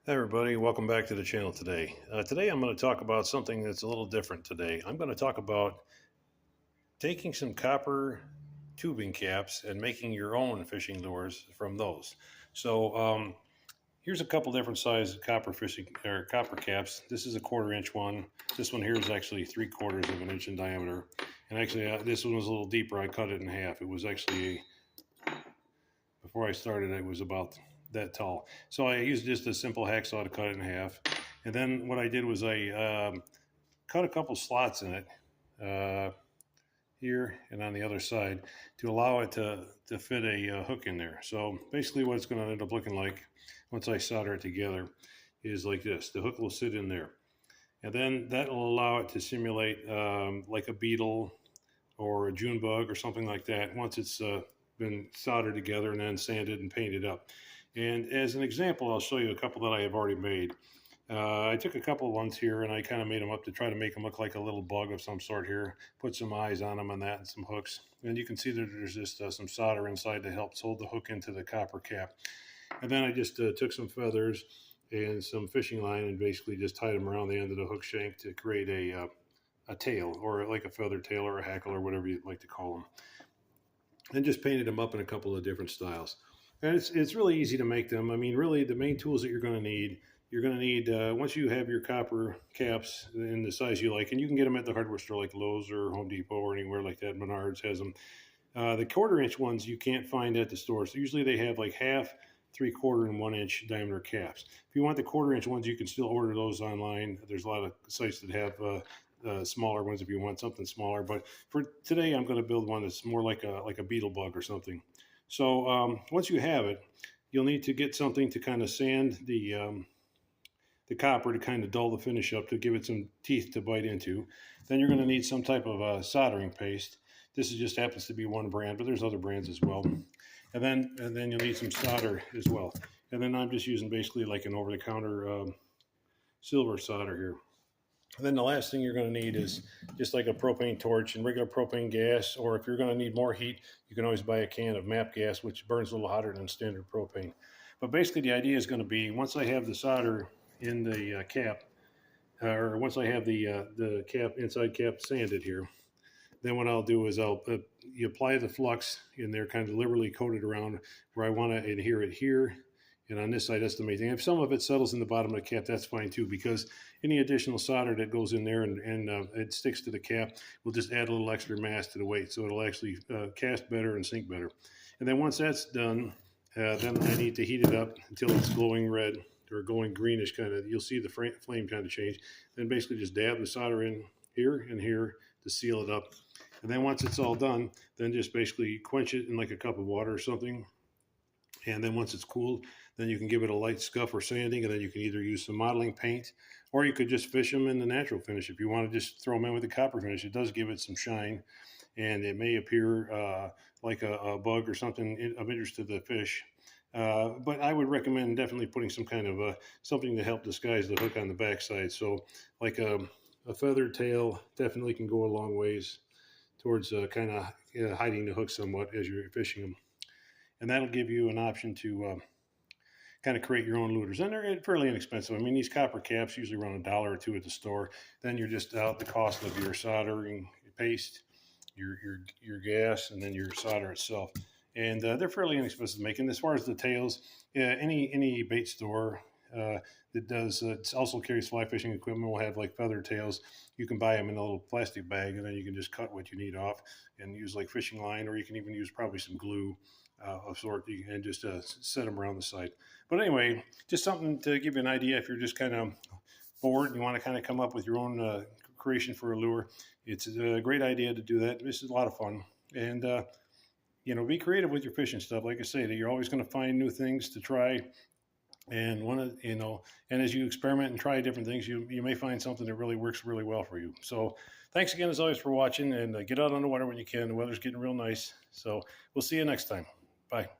Hey everybody, welcome back to the channel today. Today I'm going to talk about something that's a little different today. I'm going to talk about taking some copper tubing caps and making your own fishing lures from those. So here's a couple different size copper fishing or copper caps. This is a 1/4 inch one. This one here is actually 3/4 of an inch in diameter. And actually this one was a little deeper. I cut it in half. It was actually, before I started, it was about that tall. So I used just a simple hacksaw to cut it in half. And then what I did was I cut a couple slots in it here and on the other side to allow it to fit a hook in there. So basically what it's going to end up looking like once I solder it together is like this. The hook will sit in there. And then that will allow it to simulate like a beetle or a Junebug or something like that once it's been soldered together and then sanded and painted up. And as an example, I'll show you a couple that I have already made. I took a couple of ones here and I kind of made them up to try to make them look like a little bug of some sort here. Put some eyes on them and that and some hooks. And you can see that there's just some solder inside that helps hold the hook into the copper cap. And then I just took some feathers and some fishing line and basically just tied them around the end of the hook shank to create a tail, or like a feather tail or a hackle or whatever you'd like to call them. And just painted them up in a couple of different styles. And it's really easy to make them. I mean, really, the main tools that you're going to need once you have your copper caps in the size you like, and you can get them at the hardware store like Lowe's or Home Depot or anywhere like that. Menards has them. The 1/4 inch ones you can't find at the store. So usually they have like half, 3/4, and 1 inch diameter caps. If you want the 1/4 inch ones, you can still order those online. There's a lot of sites that have smaller ones if you want something smaller. But for today, I'm going to build one that's more like a beetle bug or something. So once you have it, you'll need to get something to kind of sand the copper to kind of dull the finish up to give it some teeth to bite into. Then you're going to need some type of soldering paste. This is just happens to be one brand, but there's other brands as well. And then you'll need some solder as well. And then I'm just using basically like an over-the-counter silver solder here. And then the last thing you're going to need is just like a propane torch and regular propane gas, or if you're going to need more heat, you can always buy a can of MAP gas, which burns a little hotter than standard propane. But basically the idea is going to be, once I have the solder in the cap, or once I have the cap, inside cap sanded here, then what I'll do is you apply the flux in there, kind of liberally coated around where I want to adhere it here. And on this side, that's the main thing. If some of it settles in the bottom of the cap, that's fine too, because any additional solder that goes in there and it sticks to the cap will just add a little extra mass to the weight. So it'll actually cast better and sink better. And then once that's done, then I need to heat it up until it's glowing red or glowing greenish kind of. You'll see the flame kind of change. Then basically just dab the solder in here and here to seal it up. And then once it's all done, then just basically quench it in like a cup of water or something. And then once it's cooled, then you can give it a light scuff or sanding, and then you can either use some modeling paint, or you could just fish them in the natural finish. If you want to just throw them in with the copper finish, it does give it some shine, and it may appear like a bug or something of interest to the fish. But I would recommend definitely putting some kind of something to help disguise the hook on the backside. So like a feathered tail definitely can go a long ways towards kind of hiding the hook somewhat as you're fishing them. And that'll give you an option to kind of create your own lures. And they're fairly inexpensive. I mean, these copper caps usually run $1 or $2 at the store. Then you're just out the cost of your soldering paste, your gas, and then your solder itself. And they're fairly inexpensive to make. And as far as the tails, any bait store that does also carries fly fishing equipment will have like feather tails. You can buy them in a little plastic bag, and then you can just cut what you need off and use like fishing line, or you can even use probably some glue of sort, and just set them around the side. But anyway, just something to give you an idea if you're just kind of bored and you want to kind of come up with your own creation for a lure. It's a great idea to do that. This is a lot of fun. And be creative with your fishing stuff. Like I say, that you're always going to find new things to try. And and as you experiment and try different things, you may find something that really works really well for you. So thanks again, as always, for watching, and get out on the water when you can. The weather's getting real nice. So we'll see you next time. Bye.